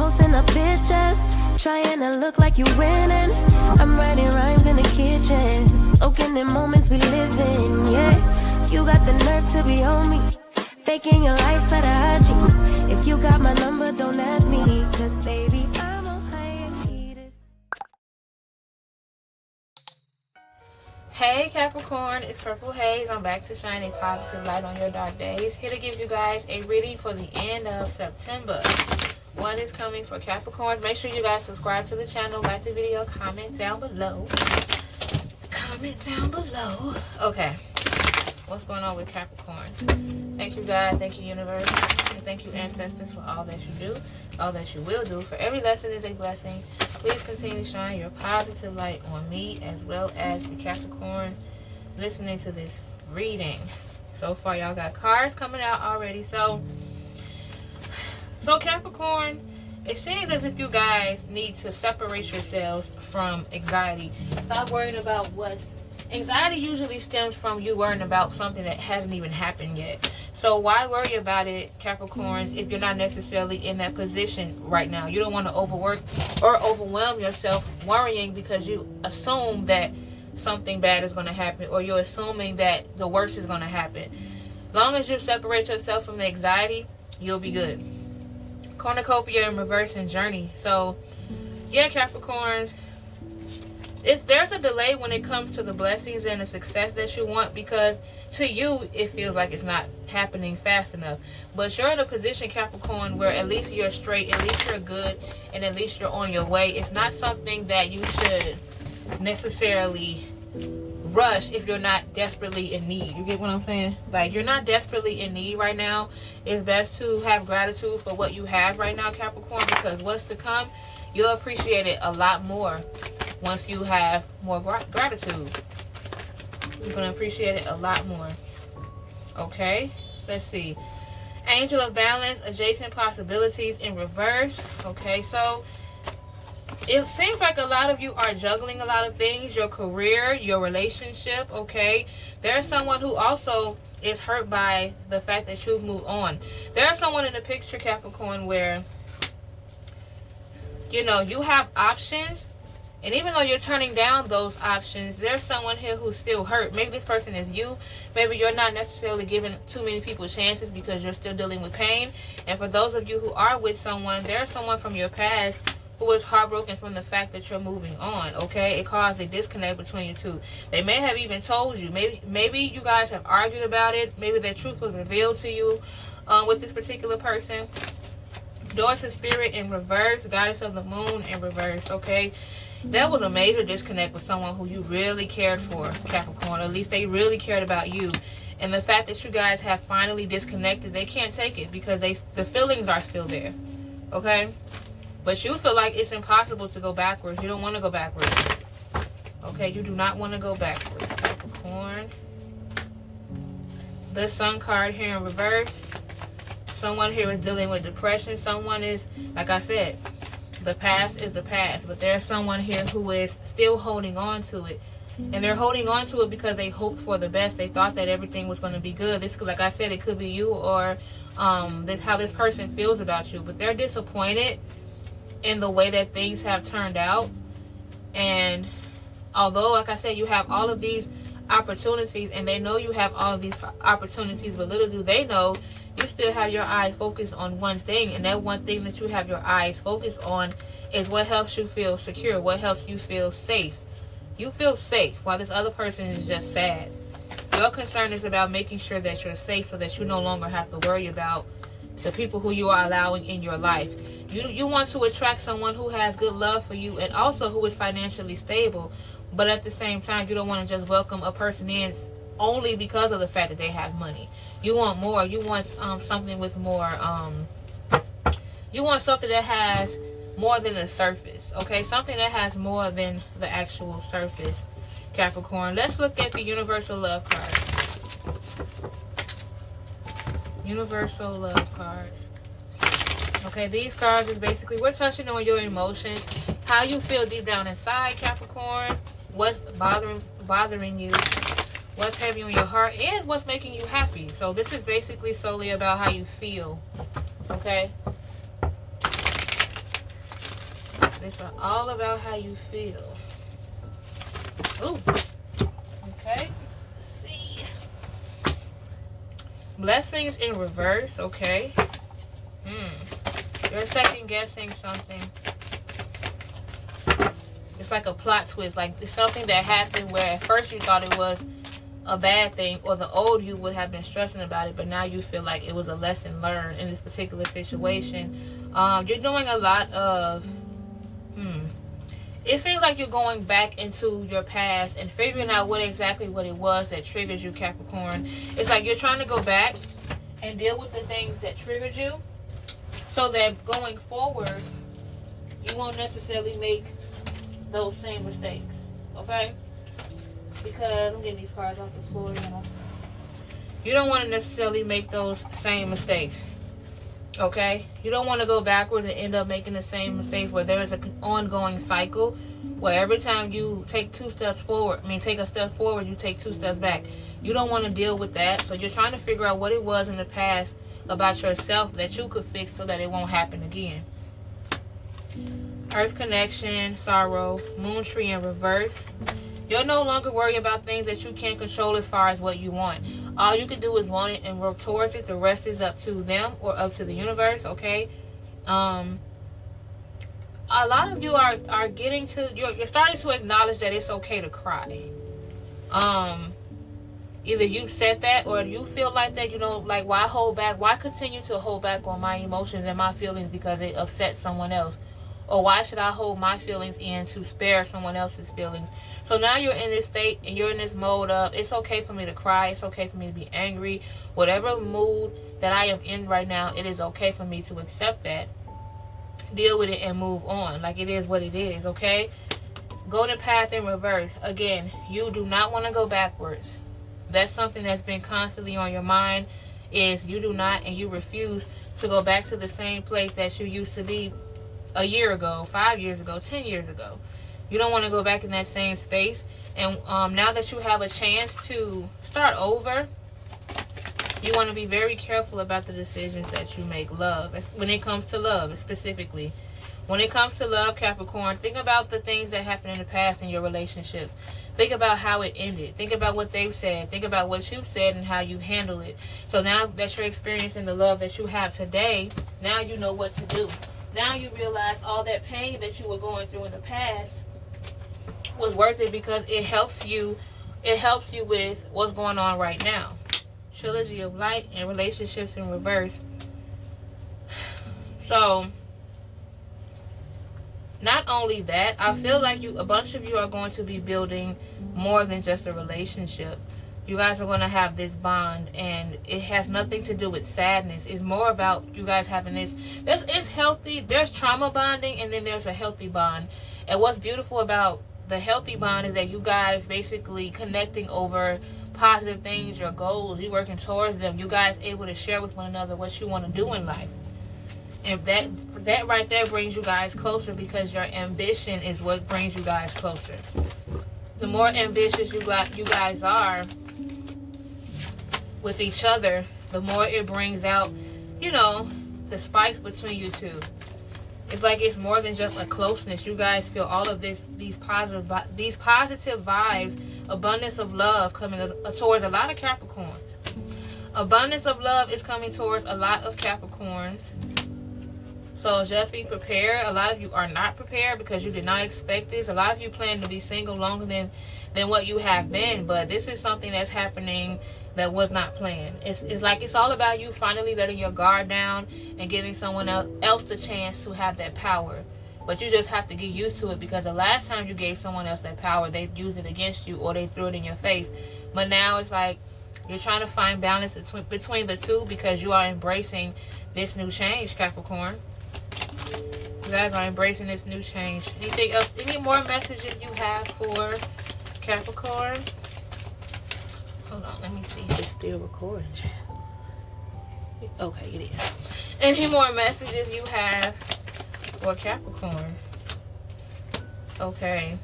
posting up pictures, trying to look like you winning. I'm writing rhymes in the kitchen, soaking in moments we live in, yeah. You got the nerve to be on me, faking your life for the IG. If you got my number, don't add me, cause baby, I'm on hiatus. Hey Capricorn, it's Purple Hayez. I'm back to shine a positive light on your dark days. Here to give you guys a reading for the end of September. What is coming for Capricorns? Make sure you guys subscribe to the channel, like the video, comment down below. Comment down below. Okay. What's going on with Capricorns? Thank you God, thank you universe, and thank you ancestors for all that you do, all that you will do. For every lesson is a blessing. Please continue to shine your positive light on me as well as the Capricorns listening to this reading. So far y'all got cards coming out already. So Capricorn, it seems as if you guys need to separate yourselves from anxiety. Stop worrying about what's anxiety usually stems from you worrying about something that hasn't even happened yet. So why worry about it, Capricorns, if you're not necessarily in that position right now? You don't want to overwork or overwhelm yourself worrying because you assume that something bad is going to happen, or you're assuming that the worst is going to happen. As long as you separate yourself from the anxiety, you'll be good. Cornucopia in reverse and journey. So yeah, Capricorns, there's a delay when it comes to the blessings and the success that you want, because to you it feels like it's not happening fast enough. But you're in a position, Capricorn, where at least you're straight, at least you're good, and at least you're on your way. It's not something that you should necessarily rush if you're not desperately in need. You get what I'm saying? Like, you're not desperately in need right now. It's best to have gratitude for what you have right now, Capricorn, because what's to come, you'll appreciate it a lot more. Once you have more gratitude, you're going to appreciate it a lot more. Okay, let's see. Angel of Balance, adjacent possibilities in reverse. Okay, so it seems like a lot of you are juggling a lot of things. Your career, your relationship, okay? There's someone who also is hurt by the fact that you've moved on. There's someone in the picture, Capricorn, where, you know, you have options. And even though you're turning down those options, there's someone here who's still hurt. Maybe this person is you. Maybe you're not necessarily giving too many people chances because you're still dealing with pain. And for those of you who are with someone, there's someone from your past who was heartbroken from the fact that you're moving on, okay? It caused a disconnect between you two. They may have even told you. Maybe you guys have argued about it. Maybe the truth was revealed to you with this particular person. Door to Spirit in reverse. Goddess of the Moon in reverse, okay? That was a major disconnect with someone who you really cared for, Capricorn. At least they really cared about you. And the fact that you guys have finally disconnected, they can't take it because the feelings are still there. Okay? But you feel like it's impossible to go backwards. You don't want to go backwards. Okay? You do not want to go backwards, Capricorn. The Sun card here in reverse. Someone here is dealing with depression. Someone is, like I said, the past is the past, but there's someone here who is still holding on to it. And they're holding on to it because they hoped for the best. They thought that everything was going to be good. This, like I said, it could be you or this, how this person feels about you. But they're disappointed in the way that things have turned out. And although, like I said, you have all of these opportunities, and they know you have all of these opportunities, but little do they know, you still have your eye focused on one thing, and that one thing that you have your eyes focused on is what helps you feel secure, what helps you feel safe. You feel safe while this other person is just sad. Your concern is about making sure that you're safe so that you no longer have to worry about the people who you are allowing in your life. You want to attract someone who has good love for you and also who is financially stable, but at the same time, you don't want to just welcome a person in only because of the fact that they have money. You want more. You want something with more. You want something that has more than the surface. Okay, something that has more than the actual surface, Capricorn. Let's look at the universal love cards. Universal love cards. Okay, these cards is basically, we're touching on your emotions, how you feel deep down inside, Capricorn. What's bothering you, what's heavy on your heart, and what's making you happy. So this is basically solely about how you feel. Okay, It's all about how you feel. Ooh. Okay. Let's see. Blessings in reverse. Okay. You're second guessing something. It's like a plot twist. Like it's something that happened where at first you thought it was a bad thing, or the old you would have been stressing about it, but now you feel like it was a lesson learned in this particular situation. You're doing a lot of it seems like you're going back into your past and figuring out what it was that triggers you, Capricorn. It's like you're trying to go back and deal with the things that triggered you, so that going forward you won't necessarily make those same mistakes. Okay? Because I'm getting these cards off the floor, you don't want to necessarily make those same mistakes. Okay? You don't want to go backwards and end up making the same mistakes where there is an ongoing cycle where every time you take take a step forward, you take 2 steps back. You don't want to deal with that. So you're trying to figure out what it was in the past about yourself that you could fix so that it won't happen again. Earth connection, sorrow, moon tree in reverse. You'll no longer worry about things that you can't control as far as what you want. All you can do is want it and work towards it. The rest is up to them or up to the universe, okay? A lot of you are getting to, you're starting to acknowledge that it's okay to cry. Either you said that or you feel like that, like why hold back? Why continue to hold back on my emotions and my feelings because it upsets someone else? Or why should I hold my feelings in to spare someone else's feelings? So now you're in this state and you're in this mode of, it's okay for me to cry. It's okay for me to be angry. Whatever mood that I am in right now, it is okay for me to accept that. Deal with it and move on. Like it is what it is, okay? Golden path in reverse. Again, you do not want to go backwards. That's something that's been constantly on your mind, is you do not and you refuse to go back to the same place that you used to be a year ago, 5 years ago, 10 years ago. You don't want to go back in that same space. And now that you have a chance to start over, you want to be very careful about the decisions that you make. When it comes to love, specifically. When it comes to love, Capricorn, think about the things that happened in the past in your relationships. Think about how it ended. Think about what they've said. Think about what you've said and how you handle it. So now that you're experiencing the love that you have today, now you know what to do. Now you realize all that pain that you were going through in the past was worth it because it helps you with what's going on right now. Trilogy of light and relationships in reverse. So not only that, I feel like a bunch of you are going to be building more than just a relationship. You guys are going to have this bond, and it has nothing to do with sadness. It's more about you guys having this. It's healthy. There's trauma bonding, and then there's a healthy bond. And what's beautiful about the healthy bond is that you guys basically connecting over positive things, your goals. You working towards them. You guys able to share with one another what you want to do in life. And that right there brings you guys closer, because your ambition is what brings you guys closer. The more ambitious you guys are with each other, the more it brings out, the spice between you two. It's like it's more than just a closeness. You guys feel all of these positive vibes, abundance of love coming towards a lot of Capricorns. Abundance of love is coming towards a lot of Capricorns. So just be prepared. A lot of you are not prepared because you did not expect this. A lot of you plan to be single longer than what you have been. But this is something that's happening that was not planned. It's like it's all about you finally letting your guard down and giving someone else the chance to have that power. But you just have to get used to it, because the last time you gave someone else that power, they used it against you or they threw it in your face. But now it's like you're trying to find balance between the two, because you are embracing this new change, Capricorn. You guys are embracing this new change. Anything else? Any more messages you have for Capricorn? Hold on, let me see if it's still recording. Okay, it is. Any more messages you have for Capricorn? Okay.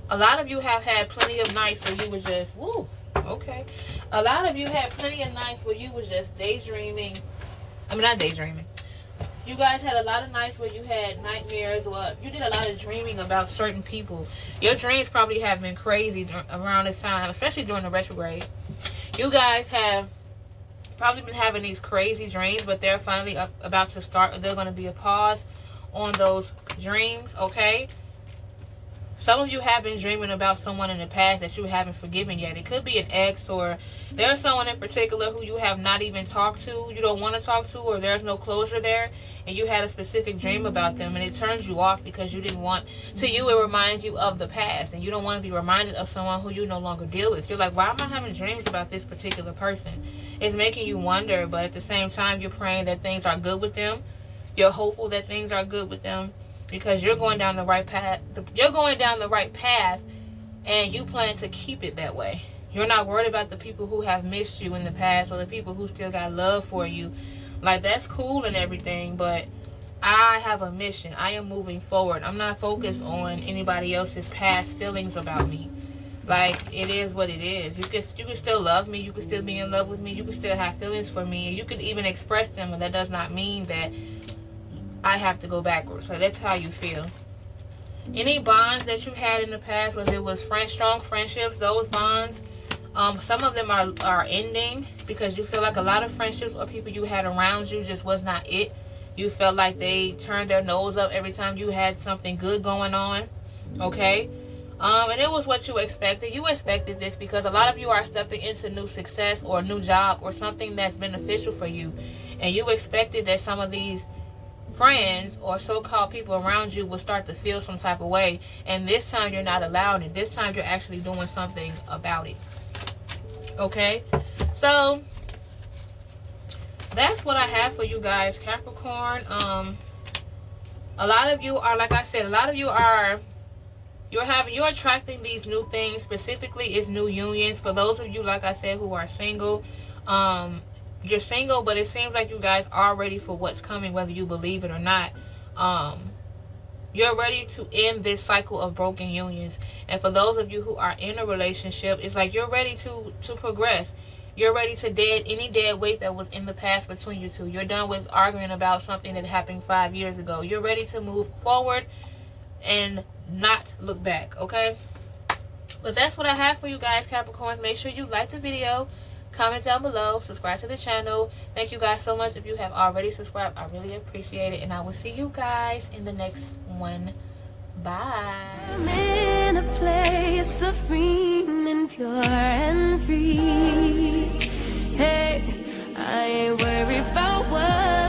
A lot of you have had plenty of nights where you was just, woo, okay. A lot of you had plenty of nights where you was just daydreaming. I mean, not daydreaming. You guys had a lot of nights where you had nightmares, or you did a lot of dreaming about certain people. Your dreams probably have been crazy around this time, especially during the retrograde. You guys have probably been having these crazy dreams, but they're finally about to start. There's going to be a pause on those dreams, okay? Some of you have been dreaming about someone in the past that you haven't forgiven yet. It could be an ex, or there's someone in particular who you have not even talked to, you don't want to talk to, or there's no closure there, and you had a specific dream about them, and it turns you off because you didn't want to. You, it reminds you of the past, and you don't want to be reminded of someone who you no longer deal with. You're like, why am I having dreams about this particular person? It's making you wonder, but at the same time, you're praying that things are good with them. You're hopeful that things are good with them, because you're going down the right path. You're going down the right path, and you plan to keep it that way. You're not worried about the people who have missed you in the past, or the people who still got love for you. Like, that's cool and everything, but I have a mission. I am moving forward. I'm not focused on anybody else's past feelings about me. Like, it is what it is. You can still love me. You can still be in love with me. You can still have feelings for me, and you can even express them, but that does not mean that I have to go backwards. So that's how you feel. Any bonds that you had in the past, whether it was strong friendships, those bonds, some of them are ending, because you feel like a lot of friendships or people you had around you just was not it. You felt like they turned their nose up every time you had something good going on, okay? And it was what you expected. You expected this because a lot of you are stepping into new success or a new job or something that's beneficial for you, and you expected that some of these friends or so-called people around you will start to feel some type of way, and this time you're not allowing it. This time you're actually doing something about it, okay? So that's what I have for you guys, Capricorn. A lot of you are, like I said, a lot of you are, you're attracting these new things. Specifically, it's new unions. For those of you, like I said, who are single, you're single, but it seems like you guys are ready for what's coming, whether you believe it or not. You're ready to end this cycle of broken unions. And for those of you who are in a relationship, it's like you're ready to progress. You're ready to dead any dead weight that was in the past between you two. You're done with arguing about something that happened 5 years ago. You're ready to move forward and not look back, okay? But that's what I have for you guys, Capricorns. Make sure you like the video, comment down below, subscribe to the channel. Thank you guys so much if you have already subscribed. I really appreciate it, and I will see you guys in the next one. Bye. I'm in a place serene and pure and free. Hey, I ain't worried about what